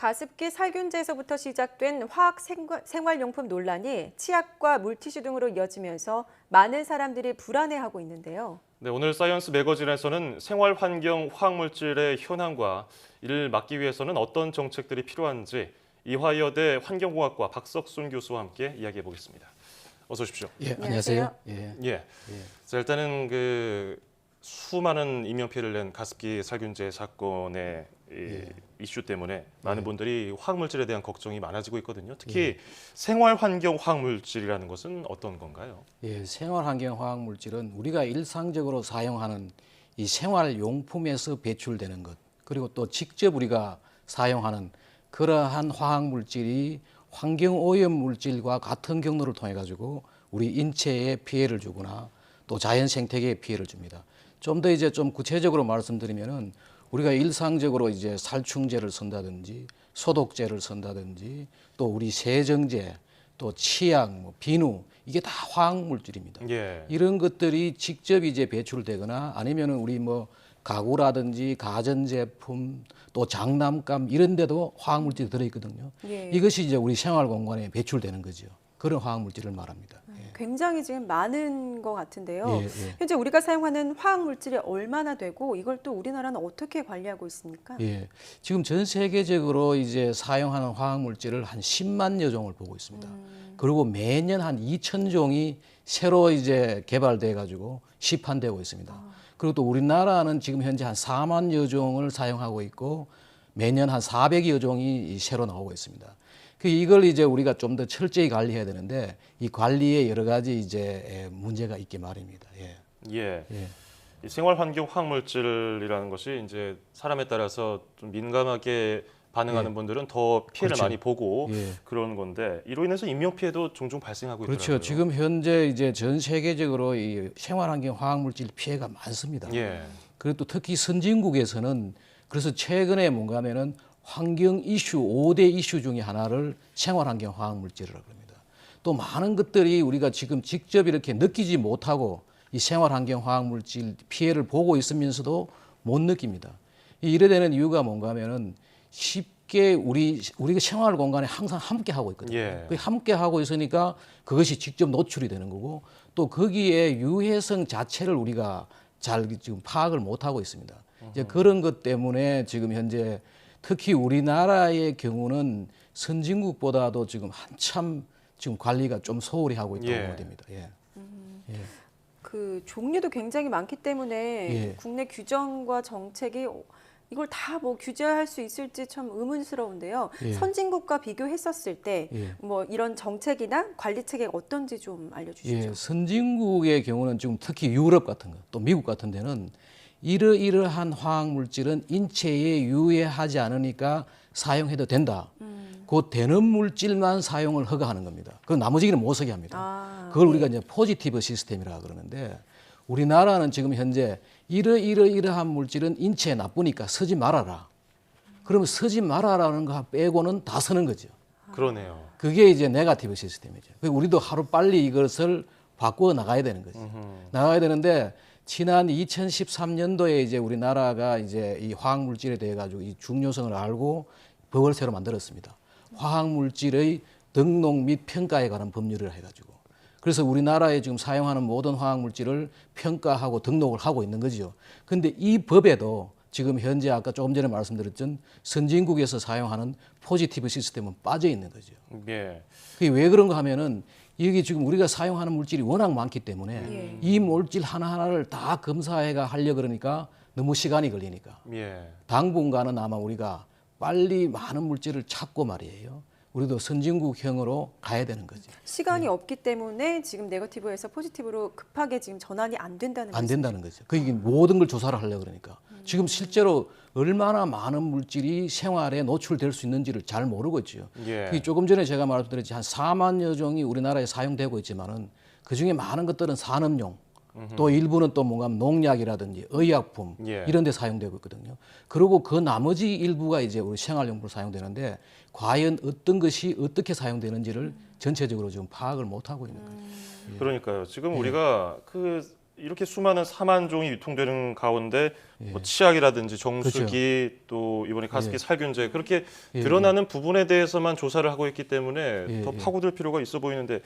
가습기 살균제에서부터 시작된 화학 생활용품 논란이 치약과 물티슈 등으로 이어지면서 많은 사람들이 불안해하고 있는데요. 네, 오늘 사이언스 매거진에서는 생활환경 화학물질의 현황과 이를 막기 위해서는 어떤 정책들이 필요한지 이화여대 환경공학과 박석순 교수와 함께 이야기해 보겠습니다. 어서 오십시오. 예, 안녕하세요. 예. 자, 일단은 수많은 인명 피해를 낸 가습기 살균제 사건의 이슈 때문에 많은 분들이 화학물질에 대한 걱정이 많아지고 있거든요. 특히 생활환경 화학물질이라는 것은 어떤 건가요? 예, 생활환경 화학물질은 우리가 일상적으로 사용하는 이 생활용품에서 배출되는 것, 그리고 또 직접 우리가 사용하는 그러한 화학물질이 환경오염 물질과 같은 경로를 통해 가지고 우리 인체에 피해를 주거나 또 자연 생태계에 피해를 줍니다. 좀 더 좀 구체적으로 말씀드리면은 우리가 일상적으로 살충제를 쓴다든지 소독제를 쓴다든지 또 우리 세정제, 또 치약, 비누 이게 다 화학물질입니다. 예. 이런 것들이 직접 배출되거나 아니면은 우리 가구라든지 가전제품 또 장난감 이런 데도 화학물질이 들어있거든요. 예. 이것이 우리 생활 공간에 배출되는 거죠. 그런 화학물질을 말합니다. 굉장히 지금 많은 것 같은데요. 예. 현재 우리가 사용하는 화학물질이 얼마나 되고 이걸 또 우리나라는 어떻게 관리하고 있습니까? 예. 지금 전 세계적으로 사용하는 화학물질을 한 10만여 종을 보고 있습니다. 그리고 매년 한 2,000종이 새로 개발돼 가지고 시판되고 있습니다. 그리고 또 우리나라는 지금 현재 한 4만여 종을 사용하고 있고 매년 한 400여 종이 새로 나오고 있습니다. 이걸 우리가 좀 더 철저히 관리해야 되는데 이 관리에 여러 가지 문제가 있게 말입니다. 예. 이 생활환경 화학물질이라는 것이 사람에 따라서 좀 민감하게 반응하는 분들은 더 피해를 그렇죠. 많이 보고 그러는 건데 이로 인해서 인명 피해도 종종 발생하고 있더라고요. 그렇죠. 지금 현재 전 세계적으로 이 생활환경 화학물질 피해가 많습니다. 예. 그리고 또 특히 선진국에서는 그래서 최근에 뭔가 하면은 환경 이슈 5대 이슈 중에 하나를 생활환경 화학물질이라고 합니다. 또 많은 것들이 우리가 지금 직접 이렇게 느끼지 못하고 이 생활환경 화학물질 피해를 보고 있으면서도 못 느낍니다. 이래 되는 이유가 뭔가 하면은 쉽게 우리가 생활 공간에 항상 함께 하고 있거든요. 예. 함께 하고 있으니까 그것이 직접 노출이 되는 거고 또 거기에 유해성 자체를 우리가 잘 지금 파악을 못 하고 있습니다. 그런 것 때문에 지금 현재 특히 우리나라의 경우는 선진국보다도 지금 한참 지금 관리가 좀 소홀히 하고 있다고 보면 됩니다. 그 종류도 굉장히 많기 때문에 국내 규정과 정책이 이걸 다 규제할 수 있을지 참 의문스러운데요. 선진국과 비교했었을 때 이런 정책이나 관리 체계가 어떤지 좀 알려주시죠. 선진국의 경우는 지금 특히 유럽 같은 거, 또 미국 같은 데는 이러이러한 화학물질은 인체에 유해하지 않으니까 사용해도 된다. 그 되는 물질만 사용을 허가하는 겁니다. 그 나머지는 못 쓰게 합니다. 그걸 우리가 포지티브 시스템이라고 그러는데 우리나라는 지금 현재 이러이러한 물질은 인체에 나쁘니까 쓰지 말아라. 그러면 쓰지 말아라는 거 빼고는 다 쓰는 거죠. 그러네요. 그게 네거티브 시스템이죠. 우리도 하루 빨리 이것을 바꾸어 나가야 되는 거죠. 나가야 되는데 지난 2013년도에 우리나라가 이 화학물질에 대해 가지고 이 중요성을 알고 법을 새로 만들었습니다. 화학물질의 등록 및 평가에 관한 법률을 해가지고. 그래서 우리나라에 지금 사용하는 모든 화학물질을 평가하고 등록을 하고 있는 거죠. 근데 이 법에도 지금 현재 아까 조금 전에 말씀드렸던 선진국에서 사용하는 포지티브 시스템은 빠져 있는 거죠. 예. 그게 왜 그런가 하면은 여기 지금 우리가 사용하는 물질이 워낙 많기 때문에 이 물질 하나하나를 다 검사해가 하려 그러니까 너무 시간이 걸리니까 당분간은 아마 우리가 빨리 많은 물질을 찾고 말이에요. 우리도 선진국형으로 가야 되는 거죠. 시간이 없기 때문에 지금 네거티브에서 포지티브로 급하게 지금 전환이 안 된다는 안 된다는 거죠. 그게 모든 걸 조사를 하려고 그러니까. 지금 실제로 얼마나 많은 물질이 생활에 노출될 수 있는지를 잘 모르고 있죠. 그게 조금 전에 제가 말씀드렸지 한 4만여 종이 우리나라에 사용되고 있지만은 그중에 많은 것들은 산업용 또 일부는 또 뭔가 농약이라든지 의약품 이런 데 사용되고 있거든요. 그리고 그 나머지 일부가 우리 생활용품으로 사용되는데 과연 어떤 것이 어떻게 사용되는지를 전체적으로 지금 파악을 못 하고 있는 거죠. 그러니까요. 지금 우리가 이렇게 수많은 4만 종이 유통되는 가운데 뭐 치약이라든지 정수기 또 이번에 가습기 살균제 그렇게 드러나는 부분에 대해서만 조사를 하고 있기 때문에 더 파고들 필요가 있어 보이는데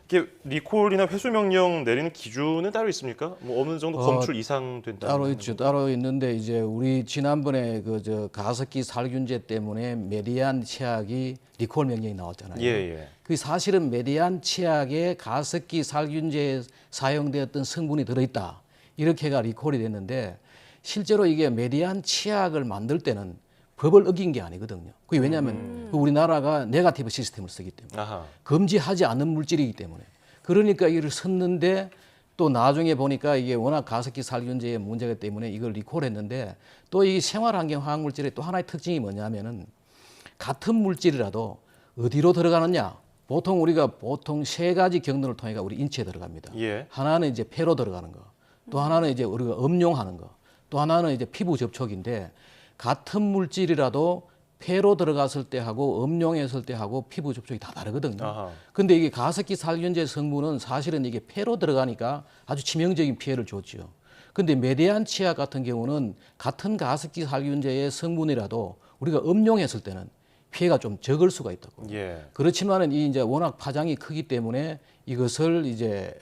이게 리콜이나 회수 명령 내리는 기준은 따로 있습니까? 뭐 어느 정도 검출 이상 된다. 따로 있죠. 따로 있는데 이제 우리 지난번에 그 가습기 살균제 때문에 메디안 치약이 리콜 명령이 나왔잖아요. 예. 그 사실은 메디안 치약에 가습기 살균제에 사용되었던 성분이 들어있다. 이렇게가 리콜이 됐는데 실제로 이게 메디안 치약을 만들 때는 법을 어긴 게 아니거든요. 그게 왜냐하면 우리나라가 네거티브 시스템을 쓰기 때문에 금지하지 않는 물질이기 때문에 그러니까 이를 썼는데 또 나중에 보니까 이게 워낙 가습기 살균제의 문제가 때문에 이걸 리콜했는데 또 이 생활환경 화학물질의 또 하나의 특징이 뭐냐면은 같은 물질이라도 어디로 들어가느냐? 우리가 보통 세 가지 경로를 통해가 우리 인체에 들어갑니다. 하나는 이제 폐로 들어가는 거, 또 하나는 이제 우리가 음용하는 거, 또 하나는 이제 피부 접촉인데 같은 물질이라도 폐로 들어갔을 때 하고 음용했을 때 하고 피부 접촉이 다 다르거든요. 근데 이게 가습기 살균제 성분은 사실은 이게 폐로 들어가니까 아주 치명적인 피해를 줬죠. 근데 메디안 치약 같은 경우는 같은 가습기 살균제의 성분이라도 우리가 음용했을 때는 피해가 좀 적을 수가 있다고. 그렇지만은 이 이제 워낙 파장이 크기 때문에 이것을 이제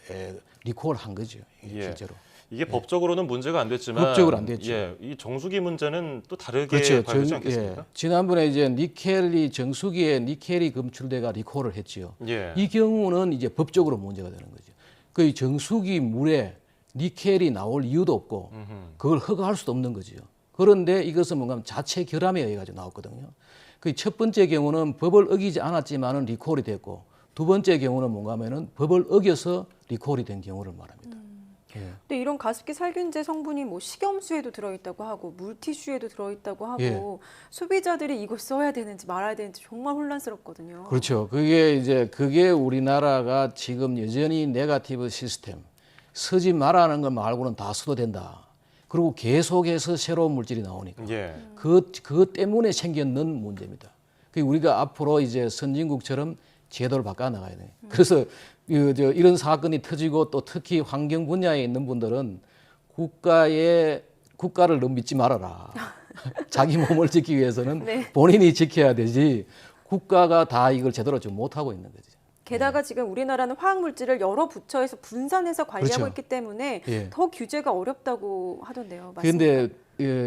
리콜한 거죠. 실제로. 이게 법적으로는 문제가 안 됐지만 법적으로 안 됐죠. 이 정수기 문제는 또 다르게 그렇죠. 발휘되지 않겠습니까? 지난번에 이제 니켈이 정수기에 니켈이 검출돼가 리콜을 했지요. 이 경우는 이제 법적으로 문제가 되는 거죠. 그 정수기 물에 니켈이 나올 이유도 없고 그걸 허가할 수도 없는 거죠. 그런데 이것은 뭔가 자체 결함에 의해 가지고 나왔거든요. 그 첫 번째 경우는 법을 어기지 않았지만은 리콜이 됐고 두 번째 경우는 뭔가 하면은 법을 어겨서 리콜이 된 경우를 말합니다. 근데 이런 가습기 살균제 성분이 뭐 식염수에도 들어있다고 하고 물티슈에도 들어있다고 하고 소비자들이 이걸 써야 되는지 말아야 되는지 정말 혼란스럽거든요. 그렇죠. 그게 우리나라가 지금 여전히 네거티브 시스템 쓰지 말라는 것 말고는 다 써도 된다. 그리고 계속해서 새로운 물질이 나오니까 그것 때문에 생겼는 문제입니다. 우리가 앞으로 이제 선진국처럼 제도를 바꿔 나가야 돼요. 그래서 이런 사건이 터지고 또 특히 환경 분야에 있는 분들은 국가를 너무 믿지 말아라. 자기 몸을 지키기 위해서는 본인이 지켜야 되지 국가가 다 이걸 제대로 지금 못하고 있는 거죠. 게다가 지금 우리나라는 화학물질을 여러 부처에서 분산해서 관리하고 있기 때문에 더 규제가 어렵다고 하던데요. 그런데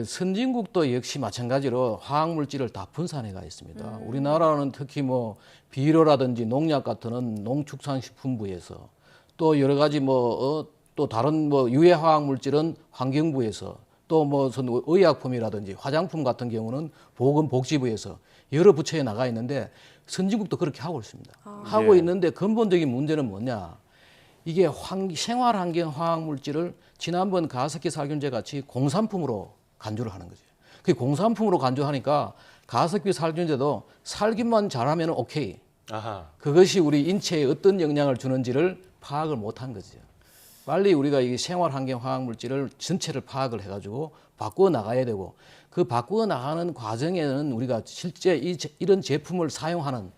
선진국도 역시 마찬가지로 화학물질을 다 분산해가 있습니다. 우리나라는 특히 뭐 비료라든지 농약 같은 농축산식품부에서 또 여러 가지 또 다른 유해 화학물질은 환경부에서 또 의약품이라든지 화장품 같은 경우는 보건복지부에서 여러 부처에 나가 있는데 선진국도 그렇게 하고 있습니다. 하고 있는데 근본적인 문제는 뭐냐? 이게 생활환경 화학물질을 지난번 가습기 살균제 같이 공산품으로 간주를 하는 거죠. 그 공산품으로 간주하니까 가습기 살균제도 살균만 잘하면 오케이. 그것이 우리 인체에 어떤 영향을 주는지를 파악을 못한 거죠. 빨리 우리가 이 생활환경 화학물질을 전체를 파악을 해가지고 바꾸어 나가야 되고 그 바꾸어 나가는 과정에는 우리가 실제 이런 제품을 사용하는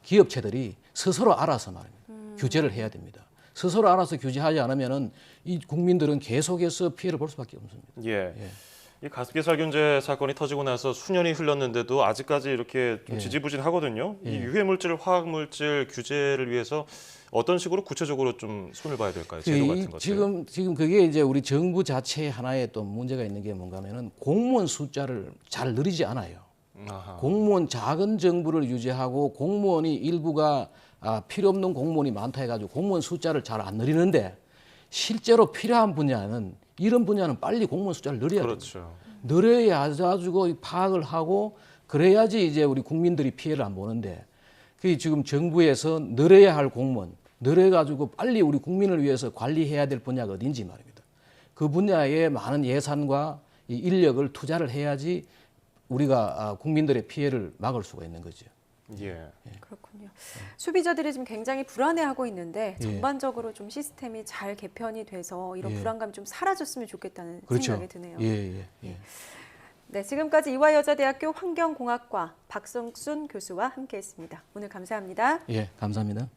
기업체들이 스스로 알아서 말입니다. 규제를 해야 됩니다. 스스로 알아서 규제하지 않으면은 이 국민들은 계속해서 피해를 볼 수밖에 없습니다. 이 가습기 살균제 사건이 터지고 나서 수년이 흘렀는데도 아직까지 이렇게 좀 지지부진하거든요. 이 유해물질, 화학물질 규제를 위해서 어떤 식으로 구체적으로 좀 손을 봐야 될까요? 제도 같은 것들. 지금 그게 이제 우리 정부 자체에 하나의 또 문제가 있는 게 뭔가 하면은 공무원 숫자를 잘 늘리지 않아요. 공무원 작은 정부를 유지하고 공무원이 일부가 필요 없는 공무원이 많다 해가지고 공무원 숫자를 잘 안 늘리는데 실제로 필요한 분야는 이런 분야는 빨리 공무원 숫자를 늘려야 됩니다. 늘려야 가지고 파악을 하고 그래야지 이제 우리 국민들이 피해를 안 보는데 그 지금 정부에서 늘려야 할 공무원 늘려가지고 빨리 우리 국민을 위해서 관리해야 될 분야가 어딘지 말입니다. 그 분야에 많은 예산과 이 인력을 투자를 해야지 우리가 국민들의 피해를 막을 수가 있는 거죠. 그렇군요. 소비자들이 지금 굉장히 불안해하고 있는데 전반적으로 좀 시스템이 잘 개편이 돼서 이런 불안감이 좀 사라졌으면 좋겠다는 생각이 드네요. 네, 지금까지 이화여자대학교 환경공학과 박성순 교수와 함께했습니다. 오늘 감사합니다. 감사합니다.